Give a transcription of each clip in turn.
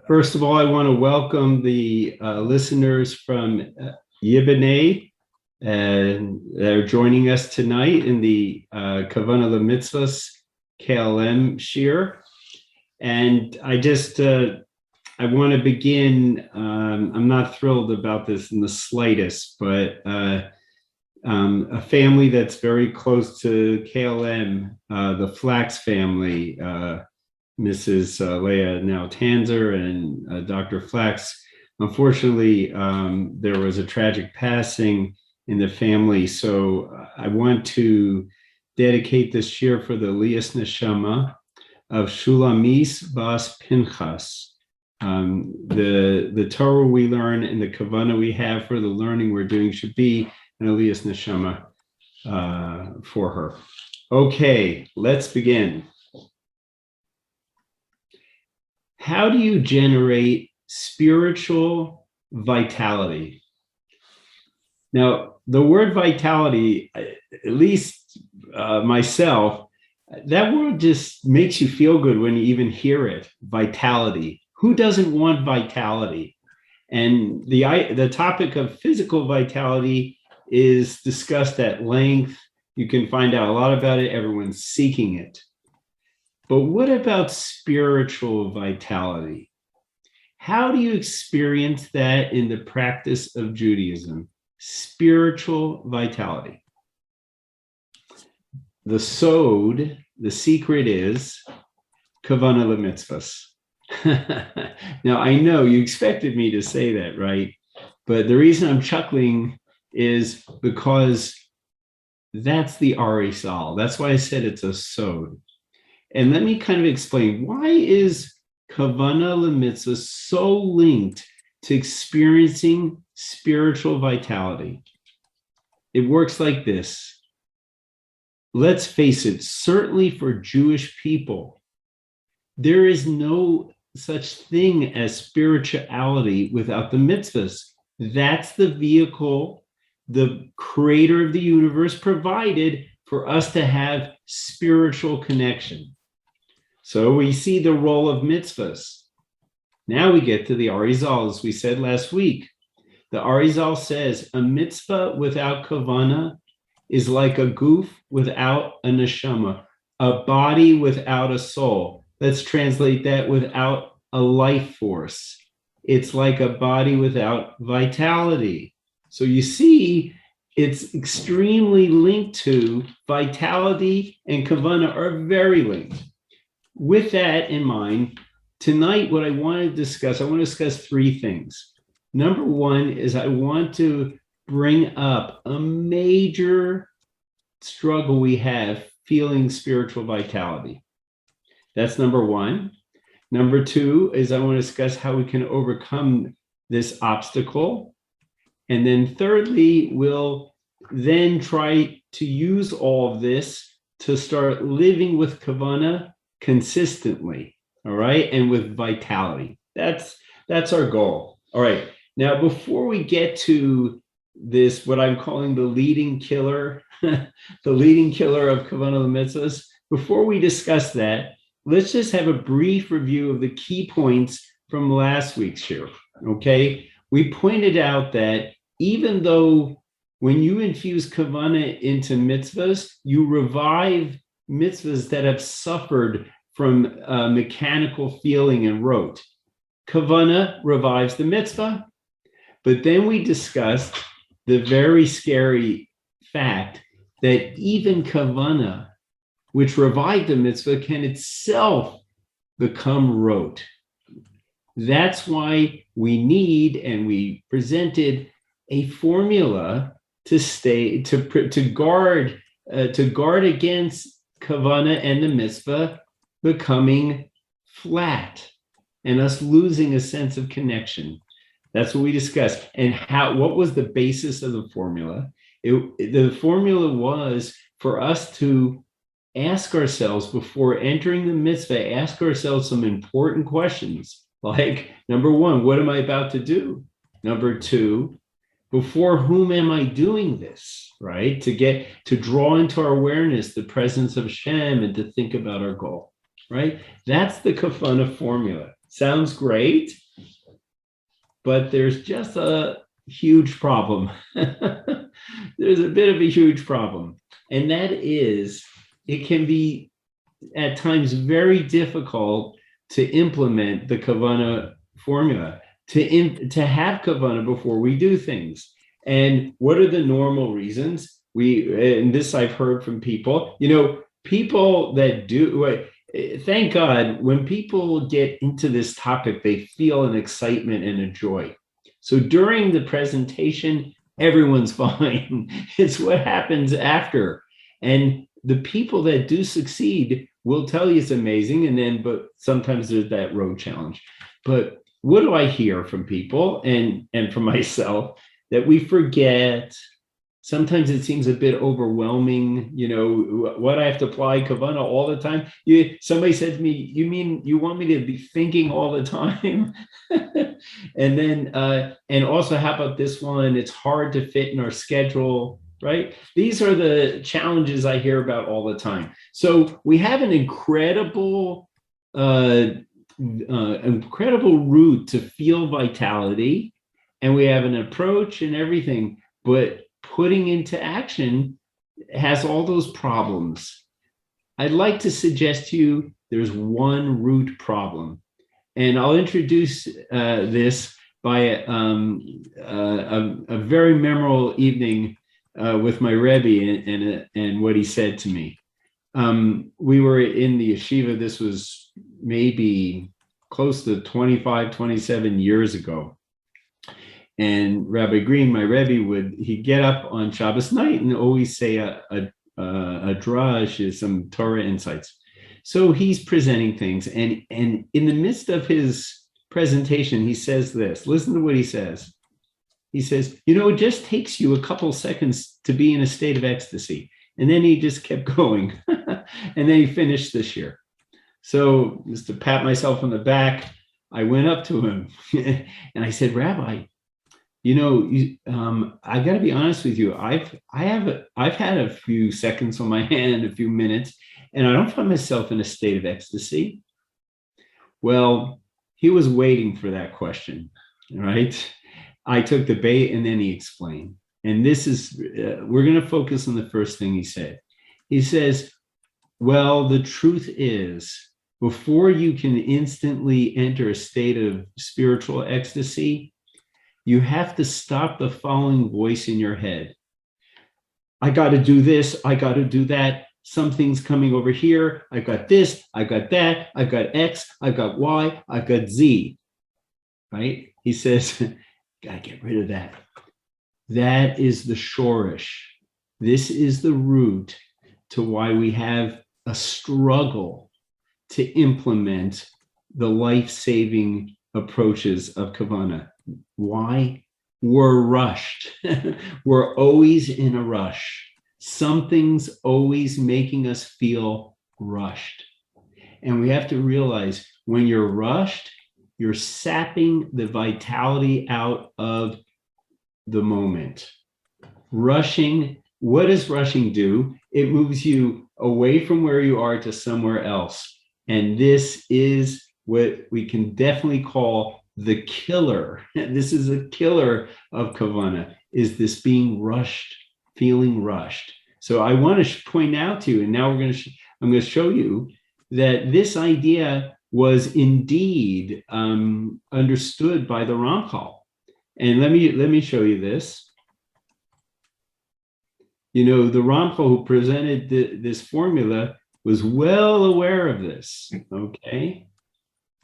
First of all, I want to welcome the listeners from Yiboney and they're joining us tonight in the Kavana Mitzvahs KLM Shir. And I want to begin. I'm not thrilled about this in the slightest, but a family that's very close to KLM, the Flax family, Mrs. Leah now Tanzer and Dr. Flax. Unfortunately, there was a tragic passing in the family. So I want to dedicate this year for the Lias Neshama of Shulamis Bas Pinchas. The Torah we learn and the kavana we have for the learning we're doing should be an Elias Neshama for her. Okay, let's begin. How do you generate spiritual vitality? Now, the word vitality, at least myself, that word just makes you feel good when you even hear it, vitality. Who doesn't want vitality? And the topic of physical vitality is discussed at length. You can find out a lot about it. Everyone's seeking it. But what about spiritual vitality? How do you experience that in the practice of Judaism? Spiritual vitality. The sod, the secret is kavana lemitzvahs. Now, I know you expected me to say that, right? But the reason I'm chuckling is because that's the arisal. That's why I said it's a sod. And let me kind of explain, why is kavana lemitzvah so linked to experiencing spiritual vitality? It works like this. Let's face it, certainly for Jewish people, there is no such thing as spirituality without the mitzvahs. That's the vehicle the creator of the universe provided for us to have spiritual connection. So we see the role of mitzvahs. Now we get to the Arizal, as we said last week. The Arizal says a mitzvah without kavana is like a goof without a neshama, a body without a soul. Let's translate that without a life force. It's like a body without vitality. So you see, it's extremely linked to vitality, and kavana are very linked. With that in mind, tonight what I want to discuss three things. Number one is I want to bring up a major struggle we have feeling spiritual vitality. That's number one. Number two is I want to discuss how we can overcome this obstacle. And then thirdly, we'll then try to use all of this to start living with kavana consistently, all right, and with vitality. That's our goal. All right. Now, before we get to this, what I'm calling the leading killer, the leading killer of kavana mitzvahs, before we discuss that, let's just have a brief review of the key points from last week's shir. Okay, we pointed out that even though when you infuse kavana into mitzvahs, you revive mitzvahs that have suffered from mechanical feeling and rote. Kavana revives the mitzvah, but then we discussed the very scary fact that even kavana, which revived the mitzvah, can itself become rote. That's why we need, and we presented a formula to guard against kavana and the mitzvah becoming flat and us losing a sense of connection. That's what we discussed. And what was the basis of the formula? The formula was for us to ask ourselves before entering the mitzvah, ask ourselves some important questions. Like, number one, what am I about to do? Number two, before whom am I doing this, right? To draw into our awareness the presence of Hashem and to think about our goal, right? That's the kavana formula. sounds great, but there's just a huge problem. There's a bit of a huge problem. And that is, it can be at times very difficult to implement the kavana formula, to have kavana before we do things. And what are the normal reasons? And this I've heard from people, people that do, thank God, when people get into this topic, they feel an excitement and a joy. So during the presentation, everyone's fine. It's what happens after. And the people that do succeed will tell you it's amazing. But sometimes there's that road challenge. But what do I hear from people and from myself? That we forget. Sometimes it seems a bit overwhelming, what I have to apply kavana all the time. Somebody said to me, you mean you want me to be thinking all the time? And then, and also, how about this one? It's hard to fit in our schedule, right? These are the challenges I hear about all the time. So we have an incredible route to feel vitality, and we have an approach and everything, but putting into action has all those problems. I'd like to suggest to you there's one root problem. And I'll introduce this by a very memorable evening with my Rabbi and what he said to me. We were in the yeshiva. This was maybe close to 25, 27 years ago. And Rabbi Green, my Rebbe, he'd get up on Shabbos night and always say a drash, some Torah insights. So he's presenting things, and in the midst of his presentation, he says this. Listen to what he says. He says, it just takes you a couple seconds to be in a state of ecstasy. And then he just kept going. And then he finished this year. So just to pat myself on the back, I went up to him and I said, Rabbi, I got to be honest with you. I've had a few seconds on my hand, a few minutes, and I don't find myself in a state of ecstasy. Well, he was waiting for that question, right? I took the bait, and then he explained. And this is, we're going to focus on the first thing he said. He says, well, the truth is, before you can instantly enter a state of spiritual ecstasy, you have to stop the following voice in your head. I got to do this. I got to do that. Something's coming over here. I got this. I got that. I got X. I got Y. I got Z. Right? He says, got to get rid of that. That is the shorish. This is the root to why we have a struggle to implement the life-saving approaches of kavana. Why? We're rushed. We're always in a rush. Something's always making us feel rushed. And we have to realize when you're rushed, you're sapping the vitality out of the moment. Rushing, what does rushing do? It moves you away from where you are to somewhere else. And this is what we can definitely call the killer. This is a killer of kavana, is this being rushed, feeling rushed. So I want to point out to you, and now I'm going to show you that this idea was indeed understood by the Ramchal. And let me show you this. The Ramchal who presented this formula was well aware of this. Okay.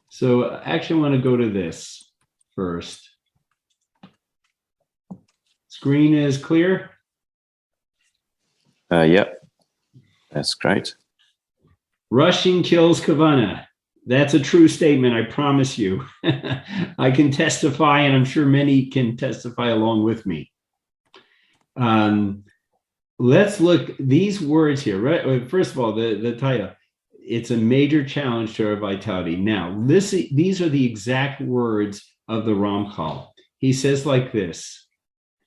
So I actually want to go to this first. Screen is clear? Yep, that's great. Rushing kills kavana. That's a true statement, I promise you. I can testify, and I'm sure many can testify along with me. Let's look these words here. Right? First of all, the title. It's a major challenge to our vitality. Now, these are the exact words of the Ramchal. He says like this.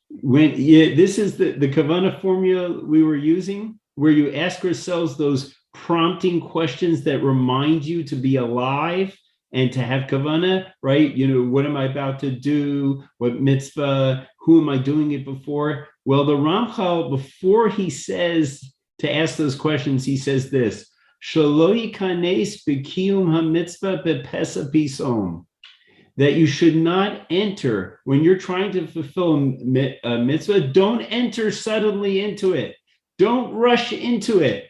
This is the kavana formula we were using, where you ask yourselves those prompting questions that remind you to be alive, and to have kavana, right? What am I about to do? What mitzvah? Who am I doing it before? Well, the Ramchal, before he says to ask those questions, he says this: Shelo yikanes b'kiyum hamitzvah bepesa pisom. That you should not enter when you're trying to fulfill a mitzvah. Don't enter suddenly into it. Don't rush into it.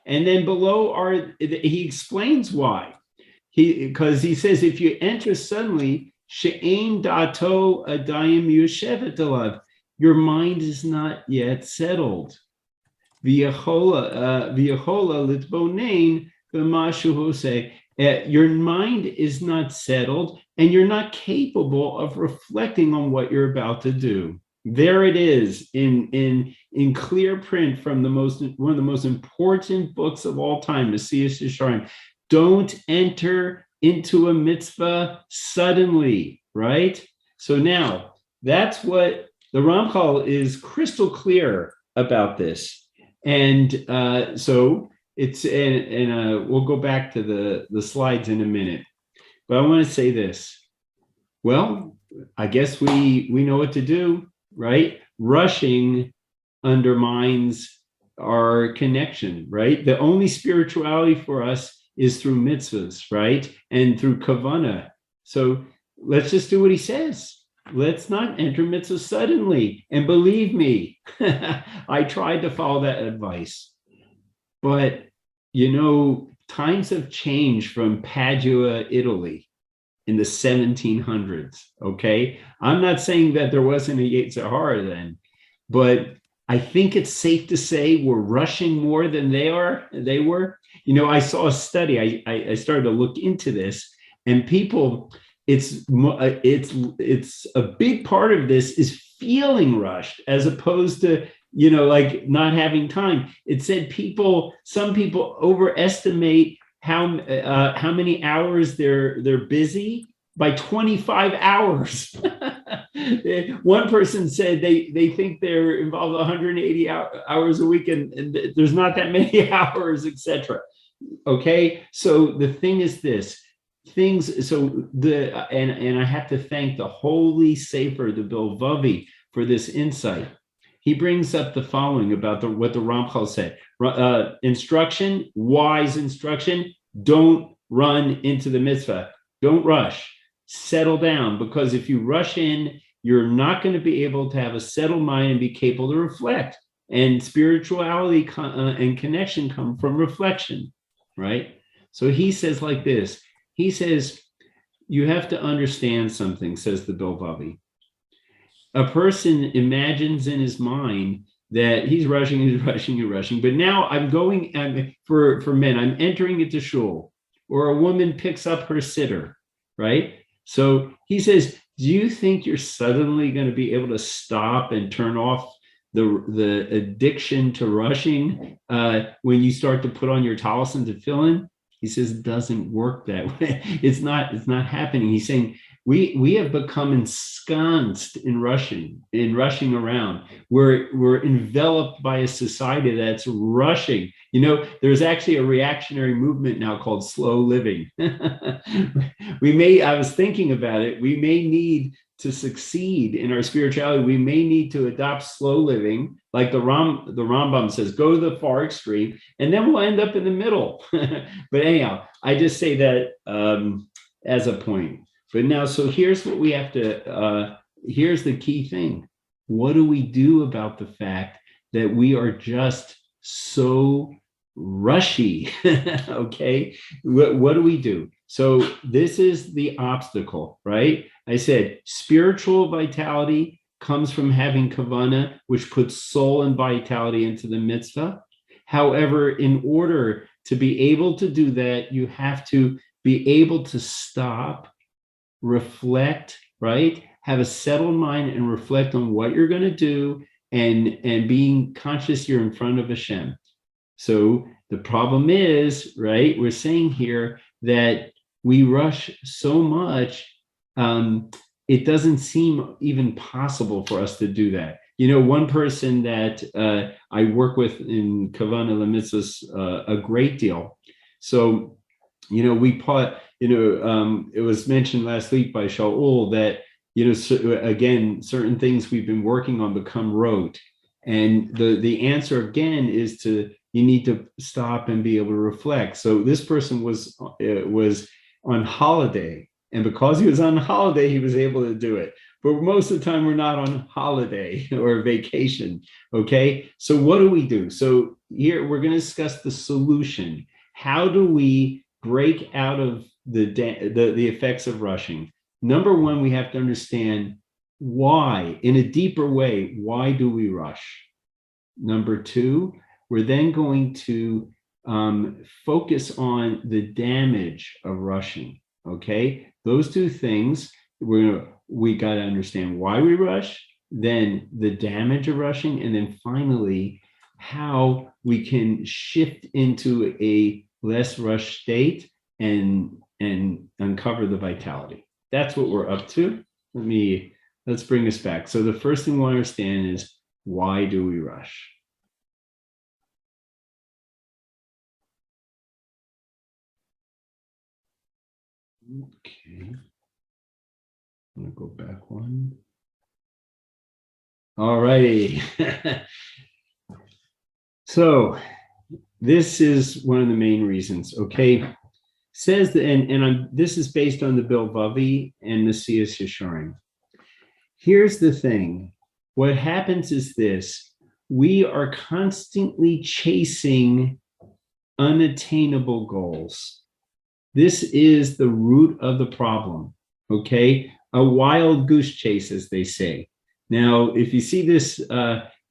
And then below he explains why. Because he says if you enter suddenly, she'ein dato adayim yoshevet alav, your mind is not yet settled. V'yachola litbonein b'mashu hoseh. Your mind is not settled, and you're not capable of reflecting on what you're about to do. There it is in clear print from one of the most important books of all time, Mesilas Yesharim. Don't enter into a mitzvah suddenly, right? So now that's what the Ramchal is crystal clear about this, and so it's and we'll go back to the slides in a minute, but I want to say this. Well, I guess we know what to do, right? Rushing undermines our connection, right? The only spirituality for us is through mitzvahs, right? And through kavana. So let's just do what he says. Let's not enter mitzvahs suddenly. And believe me, I tried to follow that advice. But, times have changed from Padua, Italy in the 1700s, okay? I'm not saying that there wasn't a Yetzer Hara then, but I think it's safe to say we're rushing more than they were. I saw a study. I started to look into this, and people, it's a big part of this is feeling rushed as opposed to like not having time. It said some people overestimate how many hours they're busy by 25 hours. One person said they think they're involved 180 hours a week, and there's not that many hours, etc. Okay, so the thing is this. And I have to thank the Holy Sefer, the Bilvavi, for this insight. He brings up the following about what the Ramchal said. Instruction, wise instruction: don't run into the mitzvah. Don't rush. Settle down, because if you rush in, you're not going to be able to have a settled mind and be capable to reflect. And spirituality and connection come from reflection, right? So he says like this. He says, you have to understand something, says the Bilvavi. A person imagines in his mind that he's rushing, but now for men, I'm entering into shul, or a woman picks up her sitter, right? So he says, do you think you're suddenly going to be able to stop and turn off the addiction to rushing when you start to put on your talis and tefillin? He says it doesn't work that way. It's not happening. He's saying we have become ensconced in rushing around. We're enveloped by a society that's rushing. There's actually a reactionary movement now called slow living. I was thinking about it. We may need to succeed in our spirituality. We may need to adopt slow living, like the Rambam says, go to the far extreme, and then we'll end up in the middle. But anyhow, I just say that as a point. But now, so here's what we have to, here's the key thing. What do we do about the fact that we are just so rushy? Okay, what do we do? So this is the obstacle, right? I said spiritual vitality comes from having kavana, which puts soul and vitality into the mitzvah. However, in order to be able to do that, you have to be able to stop, reflect, right? Have a settled mind and reflect on what you're going to do, and being conscious you're in front of Hashem. So the problem is, right, we're saying here that we rush so much, it doesn't seem even possible for us to do that. One person that I work with in kavana lemitzvos a great deal. So, we it was mentioned last week by Shaul that, again, certain things we've been working on become rote. And the answer again is you need to stop and be able to reflect. So this person was on holiday, and because he was on holiday, he was able to do it. But most of the time, we're not on holiday or vacation. Okay, so what do we do? So here we're going to discuss the solution. How do we break out of the effects of rushing? Number one, we have to understand why, in a deeper way, why do we rush? Number two, we're then going to focus on the damage of rushing. Okay, those two things, we got to understand why we rush, then the damage of rushing, and then finally, how we can shift into a less rush state and uncover the vitality. That's what we're up to. Let's bring us back. So the first thing we want to understand is, why do we rush? Okay. I'm gonna go back one. All righty. So this is one of the main reasons. Okay, says that, and this is based on the Bilvavi and Messias Yesharim. Here's the thing. What happens is this: we are constantly chasing unattainable goals. This is the root of the problem. Okay, a wild goose chase, as they say. Now, if you see this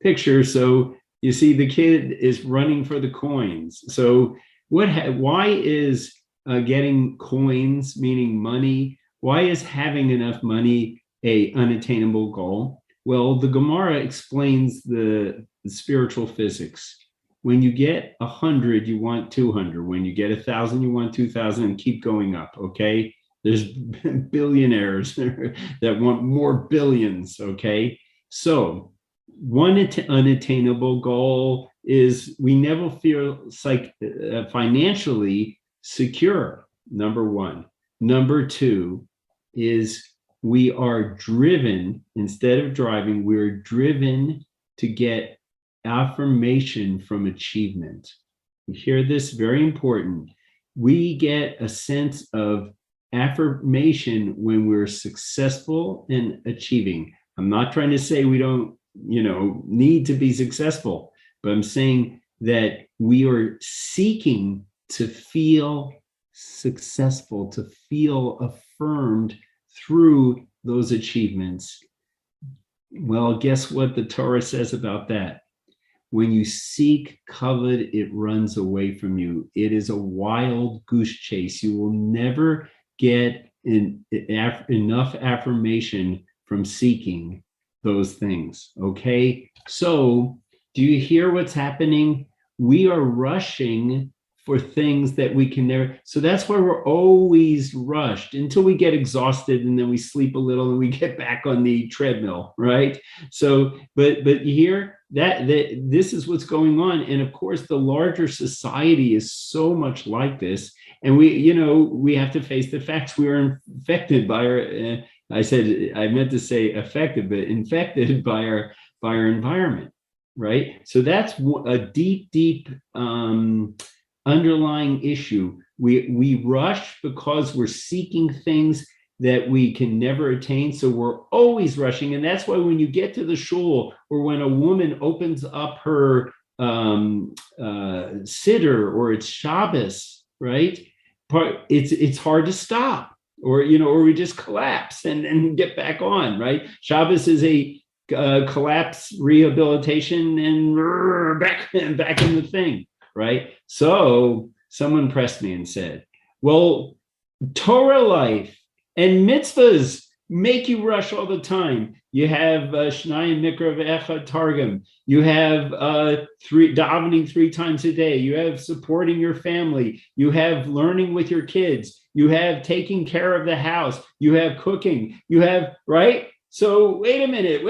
picture, so you see the kid is running for the coins. So why is getting coins, meaning money, why is having enough money a unattainable goal? Well, the Gemara explains the spiritual physics. When you get 100, you want 200. When you get 1,000, you want 2,000, and keep going up, okay? There's billionaires that want more billions, okay? So one unattainable goal is we never feel financially secure, number one. Number two is we are driven, instead of driving, we're driven to get affirmation from achievement. You hear this? Very important. We get a sense of affirmation when we're successful in achieving. I'm not trying to say we don't, need to be successful, but I'm saying that we are seeking to feel successful, to feel affirmed through those achievements. Well, guess what the Torah says about that? When you seek kavod, it runs away from you. It is a wild goose chase. You will never get enough affirmation from seeking those things, okay? So do you hear what's happening? We are rushing for things that we can never. So that's why we're always rushed until we get exhausted, and then we sleep a little and we get back on the treadmill, right? So, but you hear that this is what's going on. And of course, the larger society is so much like this. And we have to face the facts. We are infected by our, I meant to say affected, but infected by our environment, right? So that's a deep underlying issue. We rush because we're seeking things that we can never attain. So we're always rushing. And that's why when you get to the shul, or when a woman opens up her siddur, or it's Shabbos, right? It's hard to stop, or we just collapse and get back on, right? Shabbos is a collapse rehabilitation and back in the thing, right? So someone pressed me and said, well, Torah life and mitzvahs make you rush all the time. You have Shnayim Mikra Ve'echad Targum. You have davening 3 times a day. You have supporting your family. You have learning with your kids. You have taking care of the house. You have cooking. You have, right? So wait a minute.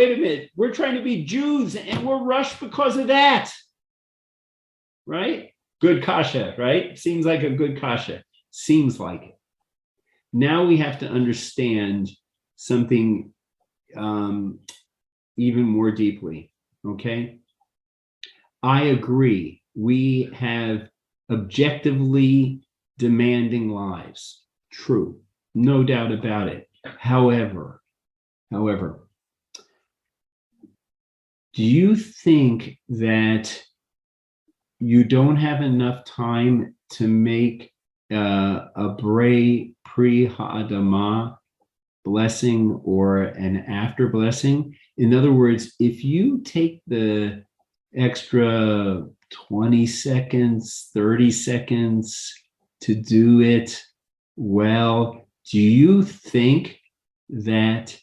We're trying to be Jews and we're rushed because of that, right? Good kasha, right? Seems like a good kasha. Seems like it. now we have to understand something even more deeply, okay? I agree. We have objectively demanding lives. True. No doubt about it. However, do you think that you don't have enough time to make a Brei Pri Ha'adamah blessing or an after blessing? In other words, if you take the extra 20 seconds, 30 seconds to do it well, do you think that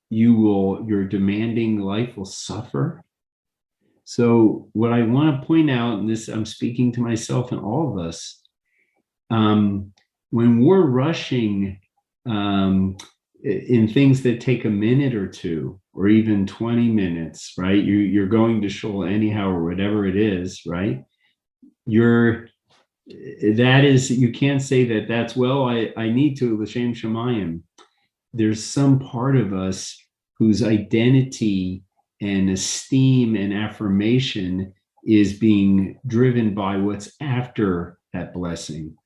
your demanding life will suffer? So what I want to point out, and this I'm speaking to myself and all of us, when we're rushing in things that take a minute or two, or even 20 minutes, right? You're going to shul anyhow, or whatever it is, right? You can't say that that's, well, I need to, l'shem shamayim. There's some part of us whose identity and esteem and affirmation is being driven by what's after that blessing,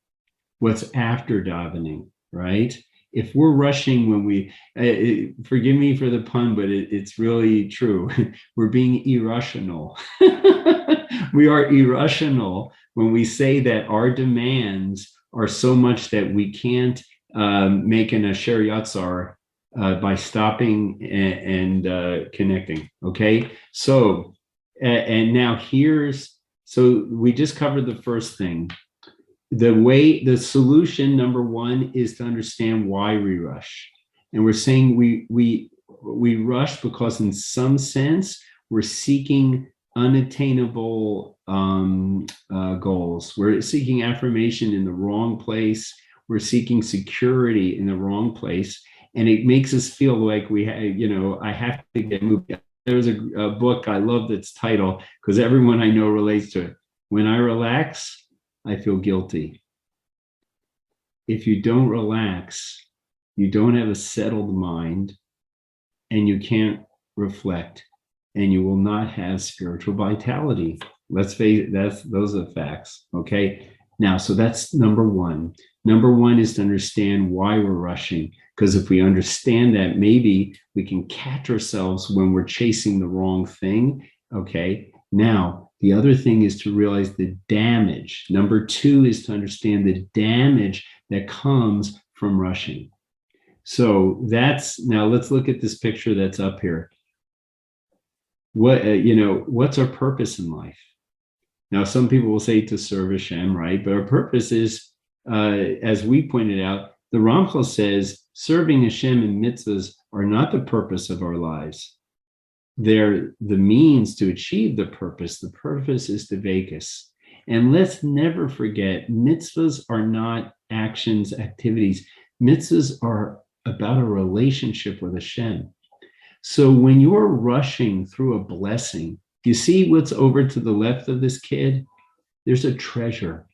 what's after davening, right? If we're rushing when we, forgive me for the pun, but it's really true. We're being irrational. We are irrational when we say that our demands are so much that we can't make an asher yatzar by stopping and connecting, okay? So, and now so we just covered the first thing. The solution, number one, is to understand why we rush. And we're saying we rush because in some sense, we're seeking unattainable goals. We're seeking affirmation in the wrong place. We're seeking security in the wrong place. And it makes us feel like I have to get moved. There's a book I love that's title, because everyone I know relates to it. When I relax, I feel guilty. If you don't relax, you don't have a settled mind, and you can't reflect, and you will not have spiritual vitality. Let's face it, those are the facts, okay? Now, so that's number one. Number one is to understand why we're rushing, because if we understand that, maybe we can catch ourselves when we're chasing the wrong thing, okay? Now, the other thing is to realize the damage. Number two is to understand the damage that comes from rushing. So now let's look at this picture that's up here. What's our purpose in life? Now, some people will say to serve Hashem, right? But our purpose is, as we pointed out, the Ramchal says, serving Hashem and mitzvahs are not the purpose of our lives. They're the means to achieve the purpose. The purpose is to Vegas. And let's never forget, mitzvahs are not actions, activities. Mitzvahs are about a relationship with Hashem. So when you're rushing through a blessing, you see what's over to the left of this kid? There's a treasure.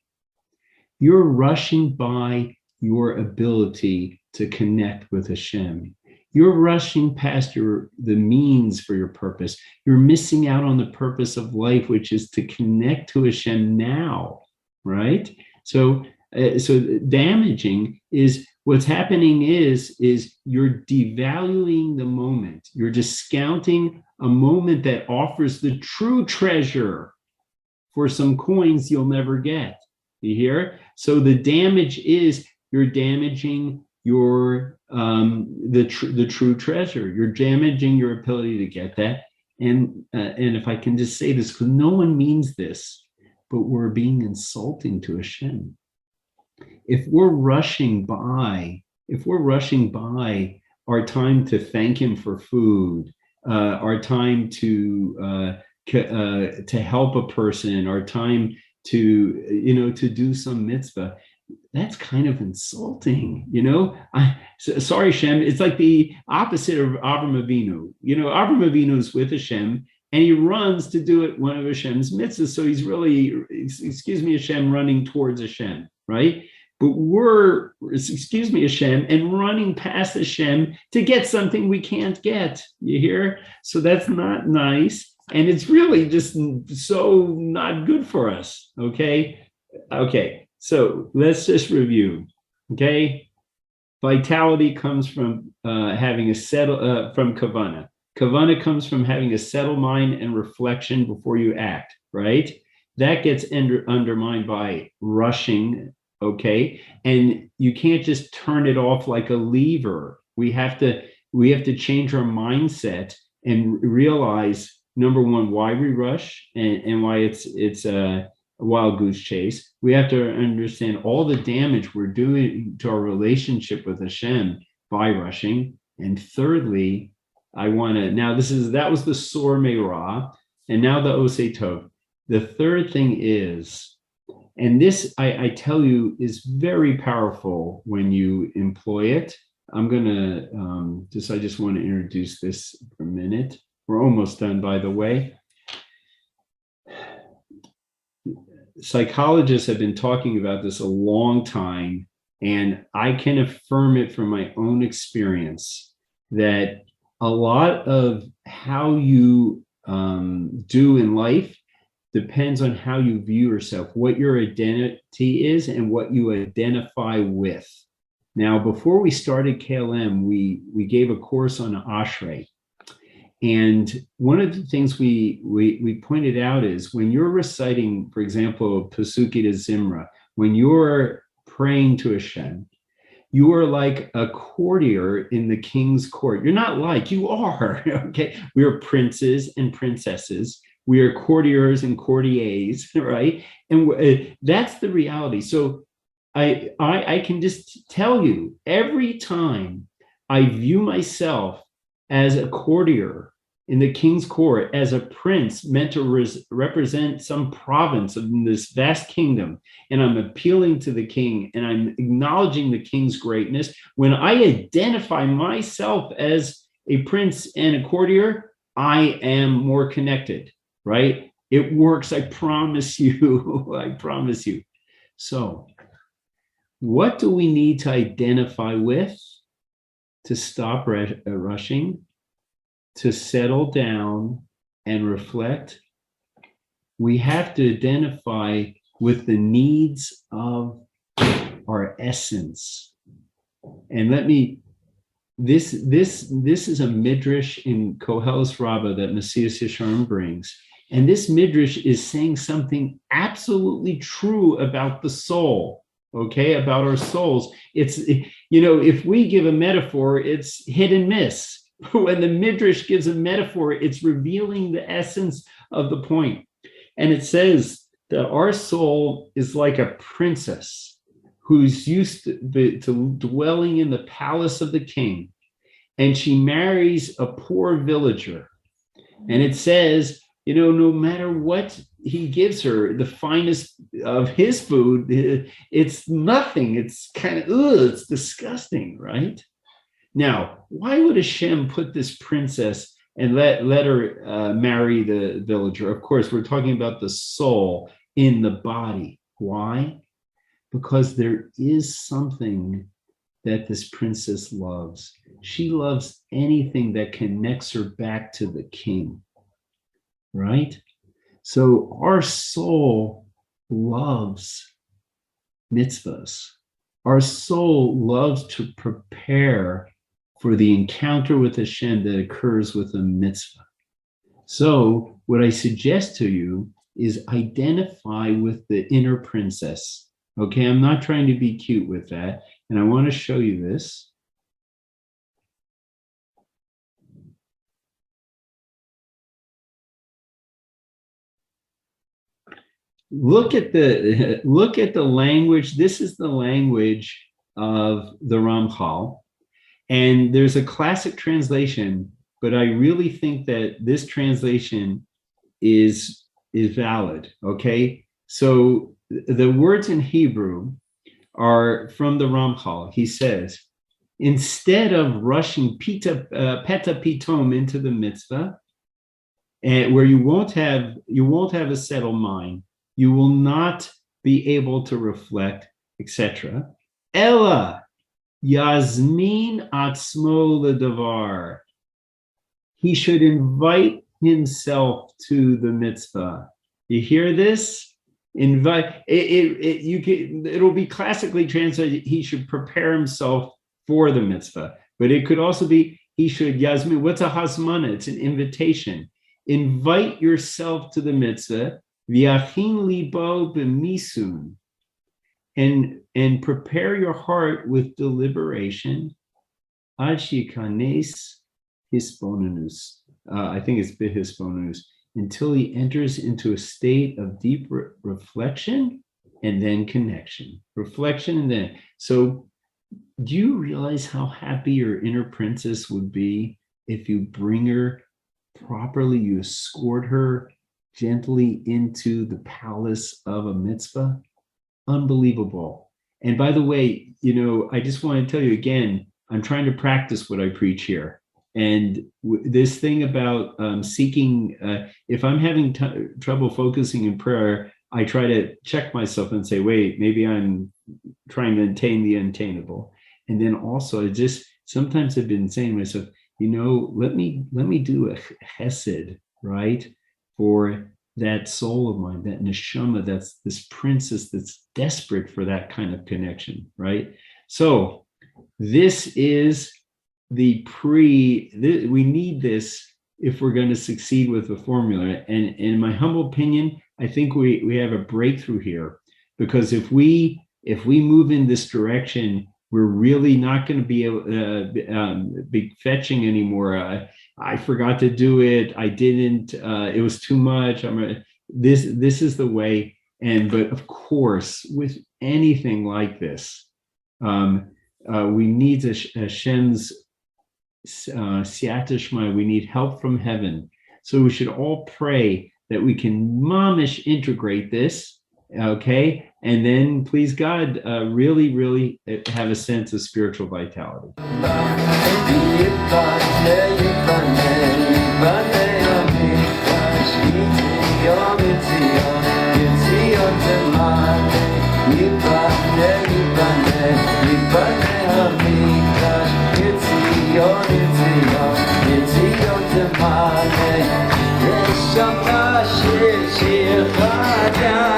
You're rushing by your ability to connect with Hashem. You're rushing past the means for your purpose. You're missing out on the purpose of life, which is to connect to Hashem now, right? So damaging is what's happening is you're devaluing the moment. You're discounting a moment that offers the true treasure for some coins you'll never get. You hear? So the damage is you're damaging your the true treasure. You're damaging your ability to get that. And if I can just say this, because no one means this, but we're being insulting to Hashem. If we're rushing by our time to thank Him for food, our time to help a person, our time to do some mitzvah, that's kind of insulting, sorry, Hashem. It's like the opposite of Avram Avinu. Avram Avinu is with Hashem, and he runs to do it one of Hashem's mitzvahs. So he's really, excuse me, Hashem, running towards Hashem, right? but we're, excuse me, Hashem, and running past Hashem to get something we can't get. You hear? So that's not nice. And it's really just so not good for us. Okay. Okay. So let's just review. Okay. Vitality comes from having a settle, from kavana. Kavana comes from having a settled mind and reflection before you act, right? That gets undermined by rushing, okay? And you can't just turn it off like a lever. We have to change our mindset and realize, number one, why we rush and why it's a wild goose chase. We have to understand all the damage we're doing to our relationship with Hashem by rushing. And thirdly, I want to, now that was the Sor Meirah, and now the Osei Tov. The third thing is, and this I tell you is very powerful when you employ it. I'm gonna I just want to introduce this for a minute. We're almost done, by the way. Psychologists have been talking about this a long time, and I can affirm it from my own experience that a lot of how you do in life depends on how you view yourself, what your identity is, and what you identify with. Now, before we started KLM, we gave a course on Ashrei. And one of the things we pointed out is when you're reciting, for example, Pesuki de Zimra, when you're praying to Hashem, you are like a courtier in the king's court. You're not like, you are, okay? We are princes and princesses. We are courtiers and courtiers, right? And that's the reality. So I can just tell you, every time I view myself as a courtier in the king's court, as a prince meant to represent some province of this vast kingdom, and I'm appealing to the king and I'm acknowledging the king's greatness, when I identify myself as a prince and a courtier, I am more connected, right? It works, I promise you, I promise you. So what do we need to identify with to stop rushing, to settle down and reflect? We have to identify with the needs of our essence. And this is a midrash in Koheles Rabbah that Messias Yesharim brings. And this midrash is saying something absolutely true about the soul, okay, about our souls. It's, if we give a metaphor, it's hit and miss. When the midrash gives a metaphor, it's revealing the essence of the point. And it says that our soul is like a princess who's used to dwelling in the palace of the king, and she marries a poor villager. And it says, no matter what he gives her, the finest of his food, it's nothing. It's kind of, it's disgusting, right? Now, why would Hashem put this princess and let her marry the villager? Of course, we're talking about the soul in the body. Why? Because there is something that this princess loves. She loves anything that connects her back to the king, right? So our soul loves mitzvahs. Our soul loves to prepare for the encounter with Hashem that occurs with a mitzvah. So what I suggest to you is identify with the inner princess. Okay, I'm not trying to be cute with that. And I want to show you this. Look at the language. This is the language of the Ramchal. And there's a classic translation, but I really think that this translation is valid, okay? So the words in Hebrew are from the Ramchal. He says, instead of rushing peta pitom into the mitzvah, and where you won't have a settled mind, you will not be able to reflect. etc. Ella Yasmin Atzmo Ledavar. He should invite himself to the mitzvah. You hear this? Invite it. It'll be classically translated. He should prepare himself for the mitzvah, but it could also be he should Yasmin. What's a hasmana? It's an invitation. Invite yourself to the mitzvah. V'yachin libo b'misun, and prepare your heart with deliberation. Ad shikanes hisbonenus. I think it's bihisbonenus, until he enters into a state of deep reflection and then connection. Reflection and then. So do you realize how happy your inner princess would be if you bring her properly, you escort her gently into the palace of a mitzvah? Unbelievable. And by the way, I just want to tell you again, I'm trying to practice what I preach here. And this thing about seeking, if I'm having trouble focusing in prayer, I try to check myself and say, wait, maybe I'm trying to attain the unattainable. And then also, I just sometimes I've been saying to myself, let me do a chesed, right, for that soul of mine, that neshama, that's this princess that's desperate for that kind of connection, right? So this is we need this if we're going to succeed with the formula. And in my humble opinion, I think we have a breakthrough here, because if we move in this direction, we're really not going to be able be fetching anymore. I forgot to do it. I didn't. It was too much. This is the way. But of course, with anything like this, we need Hashem's siyata shema. We need help from heaven. So we should all pray that we can mamish integrate this. Okay, and then please God, really, really have a sense of spiritual vitality. Shama shir shir chadam